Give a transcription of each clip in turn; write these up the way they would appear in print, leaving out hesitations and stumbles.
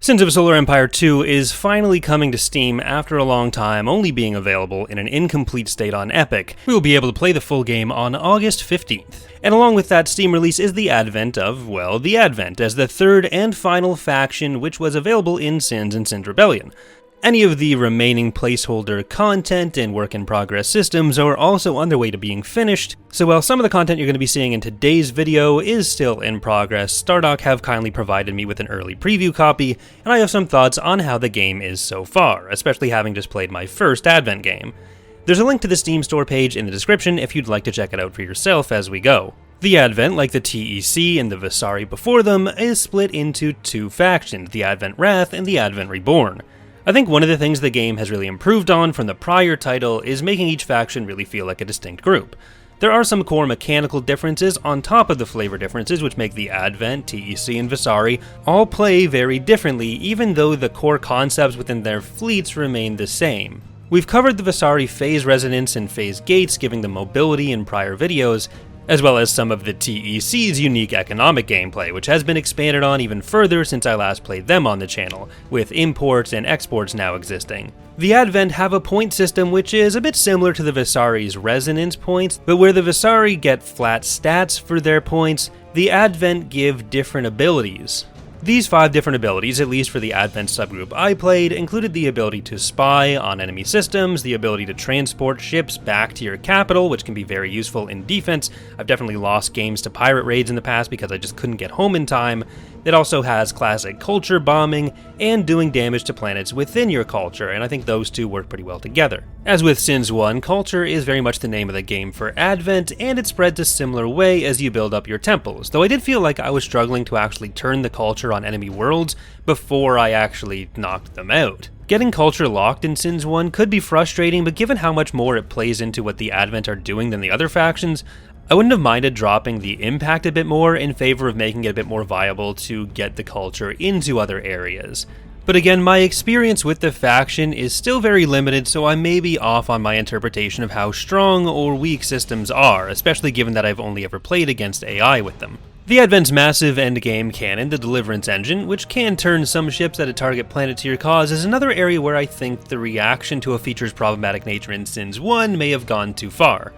Sins of Solar Empire 2 is finally coming to Steam after a long time only being available in an incomplete state on Epic. We will be able to play the full game on August 15th. And along with that Steam release is the advent of, well, the Advent, as the third and final faction which was available in Sins and Sins Rebellion. Any of the remaining placeholder content and work-in-progress systems are also on their way to being finished, so while some of the content you're going to be seeing in today's video is still in progress, Stardock have kindly provided me with an early preview copy, and I have some thoughts on how the game is so far, especially having just played my first Advent game. There's a link to the Steam store page in the description if you'd like to check it out for yourself as we go. The Advent, like the TEC and the Visari before them, is split into two factions, the Advent Wrath and the Advent Reborn. I think one of the things the game has really improved on from the prior title is making each faction really feel like a distinct group. There are some core mechanical differences on top of the flavor differences which make the Advent, TEC, and Visari all play very differently, even though the core concepts within their fleets remain the same. We've covered the Visari phase resonance and phase gates giving them mobility in prior videos, as well as some of the TEC's unique economic gameplay, which has been expanded on even further since I last played them on the channel, with imports and exports now existing. The Advent have a point system which is a bit similar to the Visari's resonance points, but where the Visari get flat stats for their points, the Advent give different abilities. These 5 different abilities, at least for the Advent subgroup I played, included the ability to spy on enemy systems, the ability to transport ships back to your capital, which can be very useful in defense. I've definitely lost games to pirate raids in the past because I just couldn't get home in time. It also has classic culture bombing and doing damage to planets within your culture, and I think those two work pretty well together. As with Sins 1, culture is very much the name of the game for Advent, and it spreads a similar way as you build up your temples, though I did feel like I was struggling to actually turn the culture on enemy worlds before I actually knocked them out. Getting culture locked in Sins 1 could be frustrating, but given how much more it plays into what the Advent are doing than the other factions, I wouldn't have minded dropping the impact a bit more in favor of making it a bit more viable to get the culture into other areas. But again, my experience with the faction is still very limited, so I may be off on my interpretation of how strong or weak systems are, especially given that I've only ever played against AI with them. The Advent's massive endgame cannon, the Deliverance Engine, which can turn some ships at a target planet to your cause, is another area where I think the reaction to a feature's problematic nature in Sins 1 may have gone too far.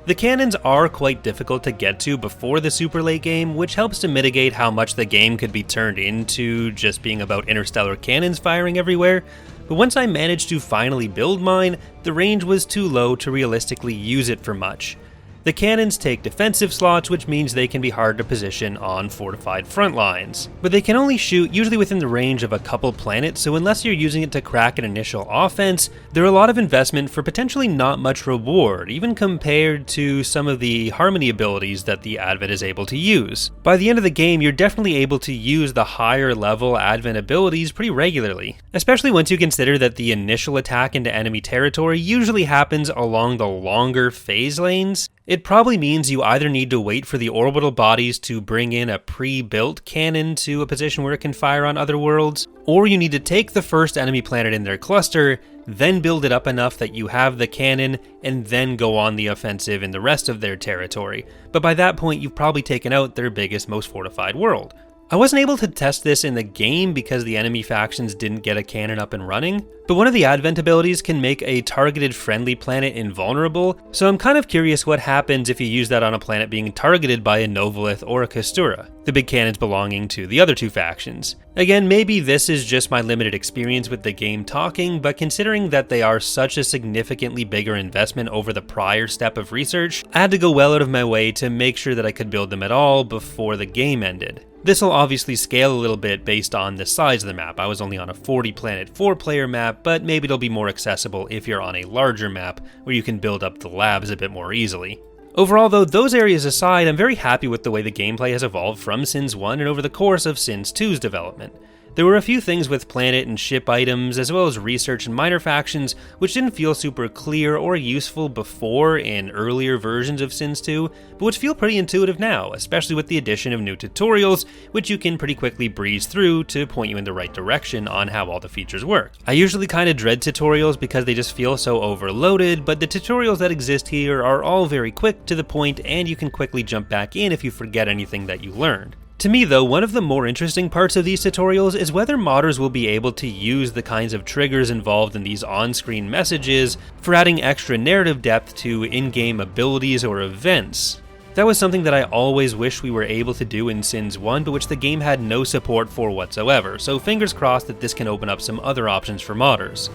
The cannons are quite difficult to get to before the super late game, which helps to mitigate how much the game could be turned into just being about interstellar cannons firing everywhere, but once I managed to finally build mine, the range was too low to realistically use it for much. The cannons take defensive slots, which means they can be hard to position on fortified front lines. But they can only shoot usually within the range of a couple planets, so unless you're using it to crack an initial offense, there are a lot of investment for potentially not much reward, even compared to some of the Harmony abilities that the Advent is able to use. By the end of the game, you're definitely able to use the higher level Advent abilities pretty regularly, especially once you consider that the initial attack into enemy territory usually happens along the longer phase lanes. It probably means you either need to wait for the orbital bodies to bring in a pre-built cannon to a position where it can fire on other worlds, or you need to take the first enemy planet in their cluster, then build it up enough that you have the cannon, and then go on the offensive in the rest of their territory. But by that point, you've probably taken out their biggest, most fortified world. I wasn't able to test this in the game because the enemy factions didn't get a cannon up and running, but one of the Advent abilities can make a targeted friendly planet invulnerable, so I'm kind of curious what happens if you use that on a planet being targeted by a Novolith or a Kastura, the big cannons belonging to the other two factions. Again, maybe this is just my limited experience with the game talking, but considering that they are such a significantly bigger investment over the prior step of research, I had to go well out of my way to make sure that I could build them at all before the game ended. This will obviously scale a little bit based on the size of the map. I was only on a 40 planet 4-player map, but maybe it'll be more accessible if you're on a larger map where you can build up the labs a bit more easily. Overall though, those areas aside, I'm very happy with the way the gameplay has evolved from Sins 1 and over the course of Sins 2's development. There were a few things with planet and ship items, as well as research and minor factions, which didn't feel super clear or useful before in earlier versions of Sins 2, but which feel pretty intuitive now, especially with the addition of new tutorials, which you can pretty quickly breeze through to point you in the right direction on how all the features work. I usually kind of dread tutorials because they just feel so overloaded, but the tutorials that exist here are all very quick to the point, and you can quickly jump back in if you forget anything that you learned. To me though, one of the more interesting parts of these tutorials is whether modders will be able to use the kinds of triggers involved in these on-screen messages for adding extra narrative depth to in-game abilities or events. That was something that I always wished we were able to do in Sins 1, but which the game had no support for whatsoever, so fingers crossed that this can open up some other options for modders.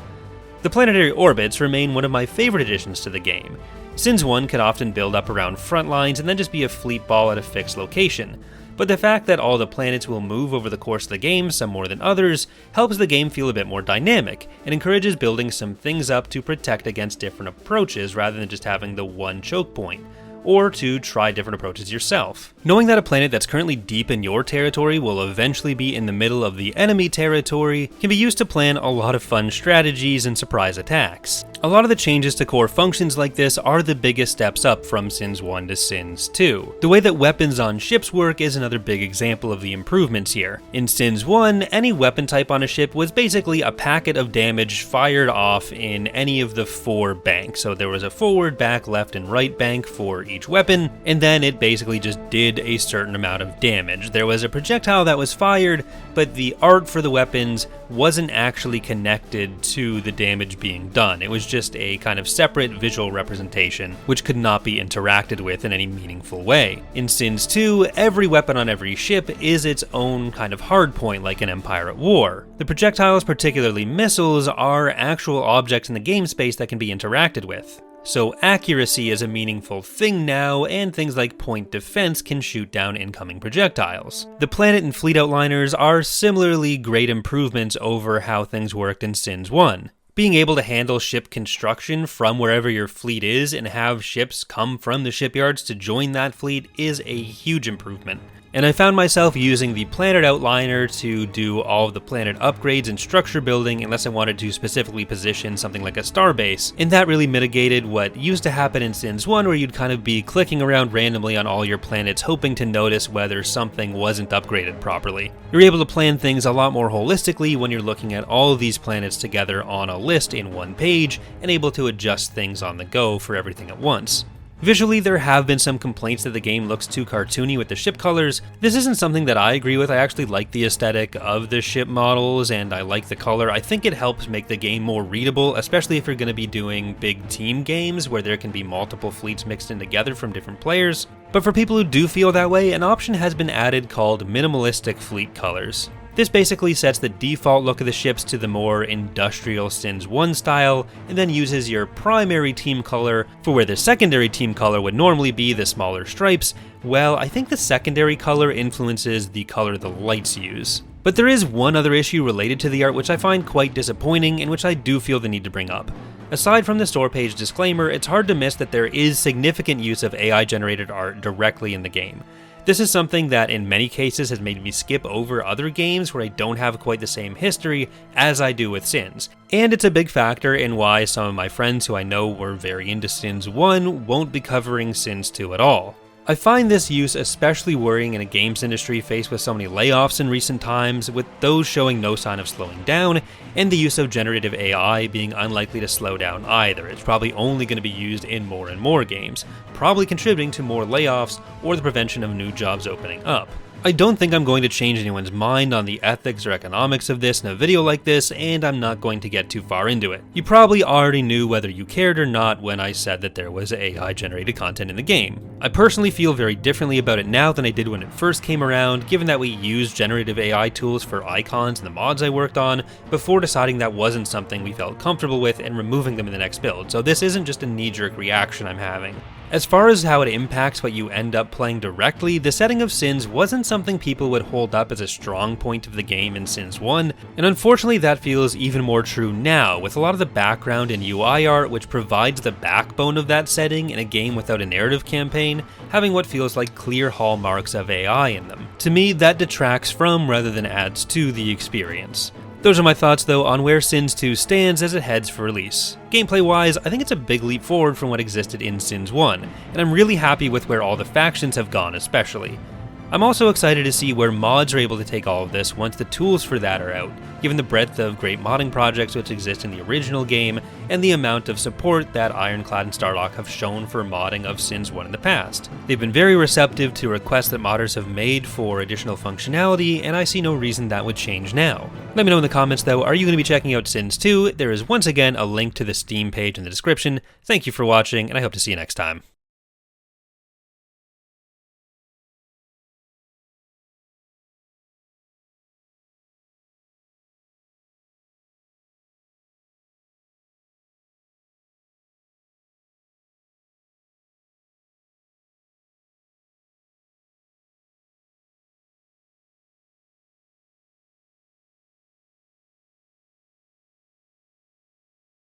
The planetary orbits remain one of my favorite additions to the game. Sins 1 could often build up around front lines and then just be a fleet ball at a fixed location. But the fact that all the planets will move over the course of the game, some more than others, helps the game feel a bit more dynamic, and encourages building some things up to protect against different approaches rather than just having the one choke point, or to try different approaches yourself. Knowing that a planet that's currently deep in your territory will eventually be in the middle of the enemy territory can be used to plan a lot of fun strategies and surprise attacks. A lot of the changes to core functions like this are the biggest steps up from Sins 1 to Sins 2. The way that weapons on ships work is another big example of the improvements here. In Sins 1, any weapon type on a ship was basically a packet of damage fired off in any of the 4 banks. So there was a forward, back, left, and right bank for each weapon, and then it basically just did a certain amount of damage. There was a projectile that was fired, but the art for the weapons wasn't actually connected to the damage being done. It was just a kind of separate visual representation, which could not be interacted with in any meaningful way. In Sins 2, every weapon on every ship is its own kind of hardpoint, like an Empire at War. The projectiles, particularly missiles, are actual objects in the game space that can be interacted with. So accuracy is a meaningful thing now, and things like point defense can shoot down incoming projectiles. The planet and fleet outliners are similarly great improvements over how things worked in Sins 1. Being able to handle ship construction from wherever your fleet is and have ships come from the shipyards to join that fleet is a huge improvement. And I found myself using the planet outliner to do all of the planet upgrades and structure building unless I wanted to specifically position something like a starbase, and that really mitigated what used to happen in Sins 1 where you'd kind of be clicking around randomly on all your planets hoping to notice whether something wasn't upgraded properly. You're able to plan things a lot more holistically when you're looking at all of these planets together on a list in one page and able to adjust things on the go for everything at once. Visually, there have been some complaints that the game looks too cartoony with the ship colors. This isn't something that I agree with. I actually like the aesthetic of the ship models, and I like the color. I think it helps make the game more readable, especially if you're going to be doing big team games where there can be multiple fleets mixed in together from different players. But for people who do feel that way, an option has been added called minimalistic fleet colors. This basically sets the default look of the ships to the more industrial Sins 1 style, and then uses your primary team color for where the secondary team color would normally be the smaller stripes. Well, I think the secondary color influences the color the lights use. But there is one other issue related to the art which I find quite disappointing and which I do feel the need to bring up. Aside from the store page disclaimer, it's hard to miss that there is significant use of AI-generated art directly in the game. This is something that in many cases has made me skip over other games where I don't have quite the same history as I do with Sins. And it's a big factor in why some of my friends who I know were very into Sins 1 won't be covering Sins 2 at all. I find this use especially worrying in a games industry faced with so many layoffs in recent times, with those showing no sign of slowing down, and the use of generative AI being unlikely to slow down either. It's probably only going to be used in more and more games, probably contributing to more layoffs or the prevention of new jobs opening up. I don't think I'm going to change anyone's mind on the ethics or economics of this in a video like this, and I'm not going to get too far into it. You probably already knew whether you cared or not when I said that there was AI-generated content in the game. I personally feel very differently about it now than I did when it first came around, given that we used generative AI tools for icons and the mods I worked on, before deciding that wasn't something we felt comfortable with and removing them in the next build, so this isn't just a knee-jerk reaction I'm having. As far as how it impacts what you end up playing directly, the setting of Sins wasn't something people would hold up as a strong point of the game in Sins 1, and unfortunately that feels even more true now, with a lot of the background and UI art which provides the backbone of that setting in a game without a narrative campaign, having what feels like clear hallmarks of AI in them. To me, that detracts from rather than adds to the experience. Those are my thoughts though on where Sins 2 stands as it heads for release. Gameplay wise, I think it's a big leap forward from what existed in Sins 1, and I'm really happy with where all the factions have gone especially. I'm also excited to see where mods are able to take all of this once the tools for that are out, given the breadth of great modding projects which exist in the original game, and the amount of support that Ironclad and Starlock have shown for modding of Sins 1 in the past. They've been very receptive to requests that modders have made for additional functionality, and I see no reason that would change now. Let me know in the comments though, are you going to be checking out Sins 2? There is once again a link to the Steam page in the description. Thank you for watching, and I hope to see you next time.